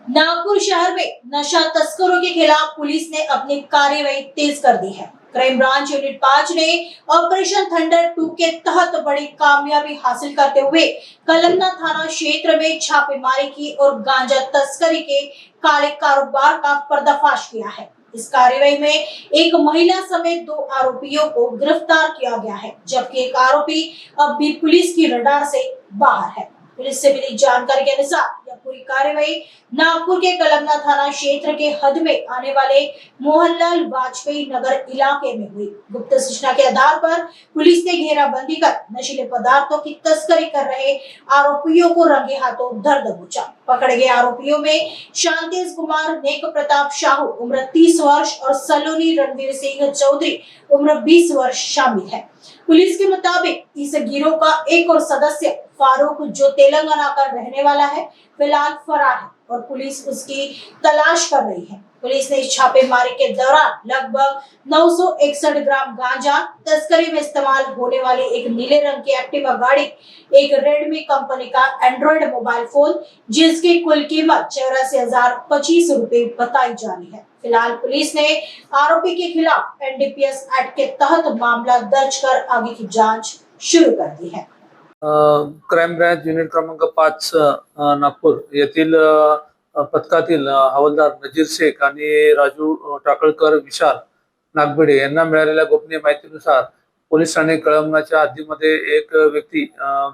नागपुर शहर में नशा तस्करों के खिलाफ पुलिस ने अपनी कार्यवाही तेज कर दी है। क्राइम ब्रांच यूनिट 5 ने ऑपरेशन थंडर 2 के तहत बड़ी कामयाबी हासिल करते हुए कलमना थाना क्षेत्र में छापेमारी की और गांजा तस्करी के काले कारोबार का पर्दाफाश किया है। इस कार्यवाही में एक महिला समेत 2 आरोपियों को गिरफ्तार किया गया है, जबकि एक आरोपी अब भी पुलिस की रडार से बाहर है। पुलिस से मिली जानकारी के अनुसार यह पूरी कार्यवाही नागपुर के कलमना थाना क्षेत्र के हद में आने वाले मोहनलाल वाजपेयी नगर इलाके में हुई। गुप्त सूचना के आधार पर पुलिस ने घेराबंदी कर नशीले पदार्थों की तस्करी कर रहे आरोपियों को रंगे हाथों धर दबोचा। पकड़े गए आरोपियों में शांतिश कुमार, नेक प्रताप शाहू उम्र 30 वर्ष और सलोनी रणवीर सिंह चौधरी उम्र 20 वर्ष शामिल है। पुलिस के मुताबिक इस गिरोह का एक और सदस्य फारूक, जो तेलंगाना का रहने वाला है, फिलहाल फरार है और पुलिस उसकी तलाश कर रही है। पुलिस ने छापेमारी के दौरान लगभग 961 ग्राम गांजा, तस्करी में इस्तेमाल होने वाली एक नीले रंग की एक्टिवा गाड़ी, एक रेडमी कंपनी का एंड्रॉइड मोबाइल फोन, जिसकी कुल कीमत 84,025 रुपए बताई जा रही है। फिलहाल पुलिस ने आरोपी के खिलाफ एनडीपीएस एक्ट के तहत मामला दर्ज कर आगे की जांच शुरू कर दी है। क्राइम ब्रांच युनिट क्रमांक 5 नागपूर येथील पथकातील हवालदार नजीर शेख आणि राजू टाकळकर, विशाल नागभिडे यांना मिळालेल्या गोपनीय माहितीनुसार पोलीस ठाणे कळमनाच्या हद्दीमध्ये एक व्यक्ती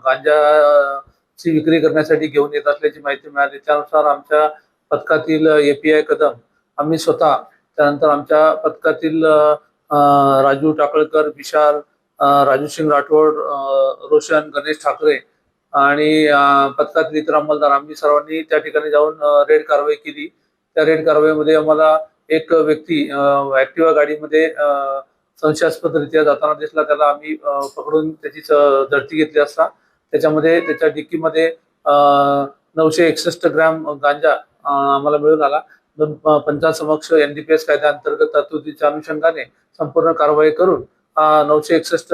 गांजाची विक्री करण्यासाठी घेऊन येत असल्याची माहिती मिळाली। त्यानुसार आमच्या पथकातील एपीआय कदम, आम्ही स्वतः, त्यानंतर आमच्या पथकातील राजू टाकळकर, विशाल, राजू सिंग राठोड, रोशन, गणेश ठाकरे आणि पथकातील इतर अंमलदार आम्ही सर्वांनी त्या ठिकाणी जाऊन रेड कारवाई केली। त्या रेड कारवाईमध्ये आम्हाला एक व्यक्ती ऍक्टिवा गाडीमध्ये संशयास्पदरित्या जाताना दिसला। त्याला आम्ही पकडून त्याची झडती घेतली असता त्याच्यामध्ये त्याच्या डिक्कीमध्ये 961 ग्रॅम गांजा आम्हाला मिळून आला। दोन पंचांसमक्ष एनडीपीएस कायद्याअंतर्गत तरतुदीच्या अनुषंगाने संपूर्ण कारवाई करून 961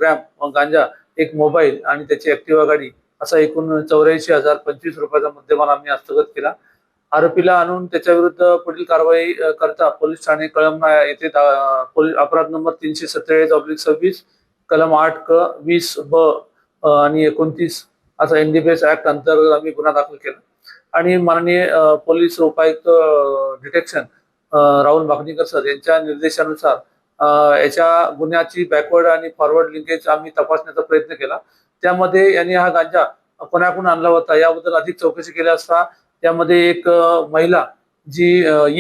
ग्रॅम गांजा, एक मोबाईल आणि त्याची ऍक्टिवा गाडी असा एकूण 84,025 रुपयाचा मुद्देमाल आम्ही हस्तगत केला। आरोपीला आणून त्याच्या विरुद्ध पुढील कारवाई करता पोलीस ठाणे कळमना येथे अपराध नंबर 347/26, कलम 8 क 20 ब आणि 29 असा एनडीपीएस ऍक्ट अंतर्गत आम्ही गुन्हा दाखल केला आणि माननीय पोलीस उपायुक्त डिटेक्शन राहुल बागणीकर सर यांच्या निर्देशानुसार याच्या गुन्ह्याची बॅकवर्ड आणि फॉरवर्ड लिंकेज आम्ही तपासण्याचा प्रयत्न केला। त्यामध्ये यांनी हा गांजा कोणाकडून आणला होता याबद्दल अधिक चौकशी केली असता त्यामध्ये एक महिला जी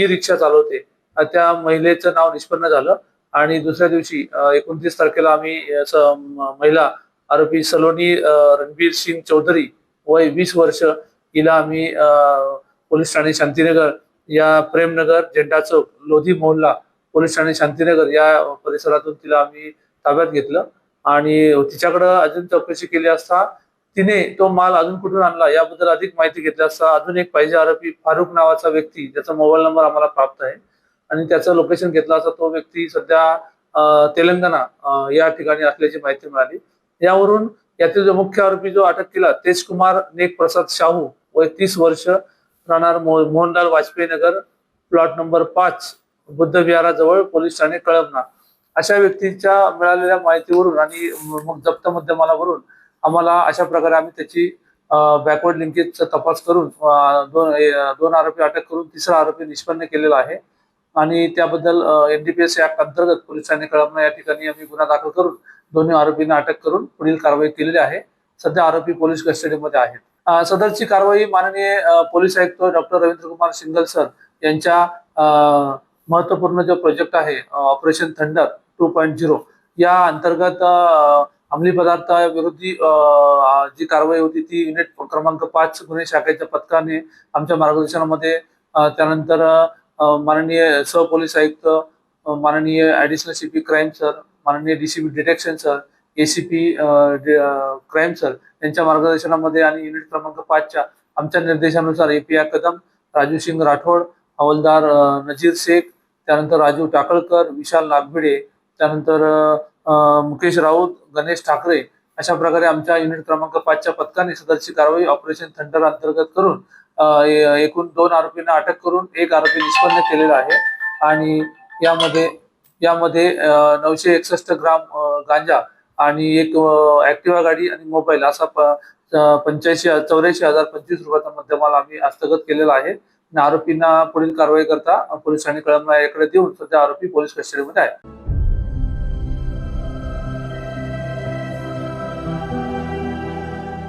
ई रिक्षा चालवते त्या महिलेचं नाव निष्पन्न झालं आणि दुसऱ्या दिवशी 29 तारखेला आम्ही महिला आरोपी सलोनी रणवीर सिंग चौधरी वय 20 वर्ष हिला आम्ही पोलीस ठाणे शांतीनगर या प्रेमनगर, झेंडा चौक, लोधी मोहल्ला पोलीस ठाणे शांतीनगर या परिसरातून तिला आम्ही ताब्यात घेतलं आणि तिच्याकडे अजून चौकशी केली असता तिने तो माल अजून कुठून आणला याबद्दल अधिक माहिती घेतली असता अजून एक पाहिजे आरोपी फारूक नावाचा व्यक्ती, ज्याचा मोबाईल नंबर आम्हाला प्राप्त आहे आणि त्याचं लोकेशन घेतलं असता तो व्यक्ती सध्या तेलंगणा या ठिकाणी असल्याची माहिती मिळाली। यावरून यातील जो मुख्य आरोपी जो अटक केला तेज कुमार नेक प्रसाद शाहू वय 30 वर्ष, राहणार मोहनलाल वाजपेयी नगर, प्लॉट नंबर 5, बुद्ध विहाराजवळ, पोलीस ठाणे कळमना, अशा व्यक्तीच्या मिळालेल्या माहितीवरून आणि मग जप्त मुद्देमालावरून आम्हाला अशा प्रकारे आम्ही त्याची बॅकवर्ड लिंकेजचा तपास करून दोन आरोपी अटक करून तिसरा आरोपी निष्पन्न केलेला आहे आणि त्याबद्दल एनडीपीएस ऍक्ट अंतर्गत पोलीस ठाणे कळमना या ठिकाणी आम्ही गुन्हा दाखल करून दोन्ही आरोपींना अटक करून पुढील कारवाई केलेली आहे। सध्या आरोपी पोलीस कस्टडीमध्ये आहेत। सदरची कारवाई माननीय पोलीस आयुक्त doctor Ravindra Kumar single sir यांच्या महत्वपूर्ण जो प्रोजेक्ट आहे ऑपरेशन थंडर 2.0 या अंतर्गत अंमली पदार्थ विरोधी जी कारवाई होती ती युनिट क्रमांक 5 गुन्हे शाखेच्या पथकाने आमच्या मार्गदर्शनामध्ये, त्यानंतर माननीय सहपोलीस आयुक्त, माननीय ऍडिशनल सीपी क्राईम सर, माननीय DCP detection sir, ACP crime sir यांच्या मार्गदर्शनामध्ये आणि युनिट क्रमांक 5 आमच्या निर्देशानुसार एपीआय कदम, राजू सिंग राठोड, हवालदार नजीर शेख, त्यानंतर राजू टाकळकर, विशाल नागभिडे, त्यानंतर मुकेश राऊत, गणेश ठाकरे अशा प्रकारे आमच्या युनिट क्रमांक 5 पथकाने सदरची कारवाई ऑपरेशन थंडर अंतर्गत करून एकूण 2 आरोपींना अटक करून एक आरोपी निष्पन्न केलेला आहे आणि यामध्ये 961 ग्राम गांजा आणि एक ऍक्टिव्हा गाडी आणि मोबाईल असा 84,025 रुपयाचा मुद्देमाल आम्ही हस्तगत केलेला आहे आणि आरोपींना पुढील कारवाई करता पोलिसांनी कळमना याकडे देऊन सध्या आरोपी पोलीस कस्टडीमध्ये आहे.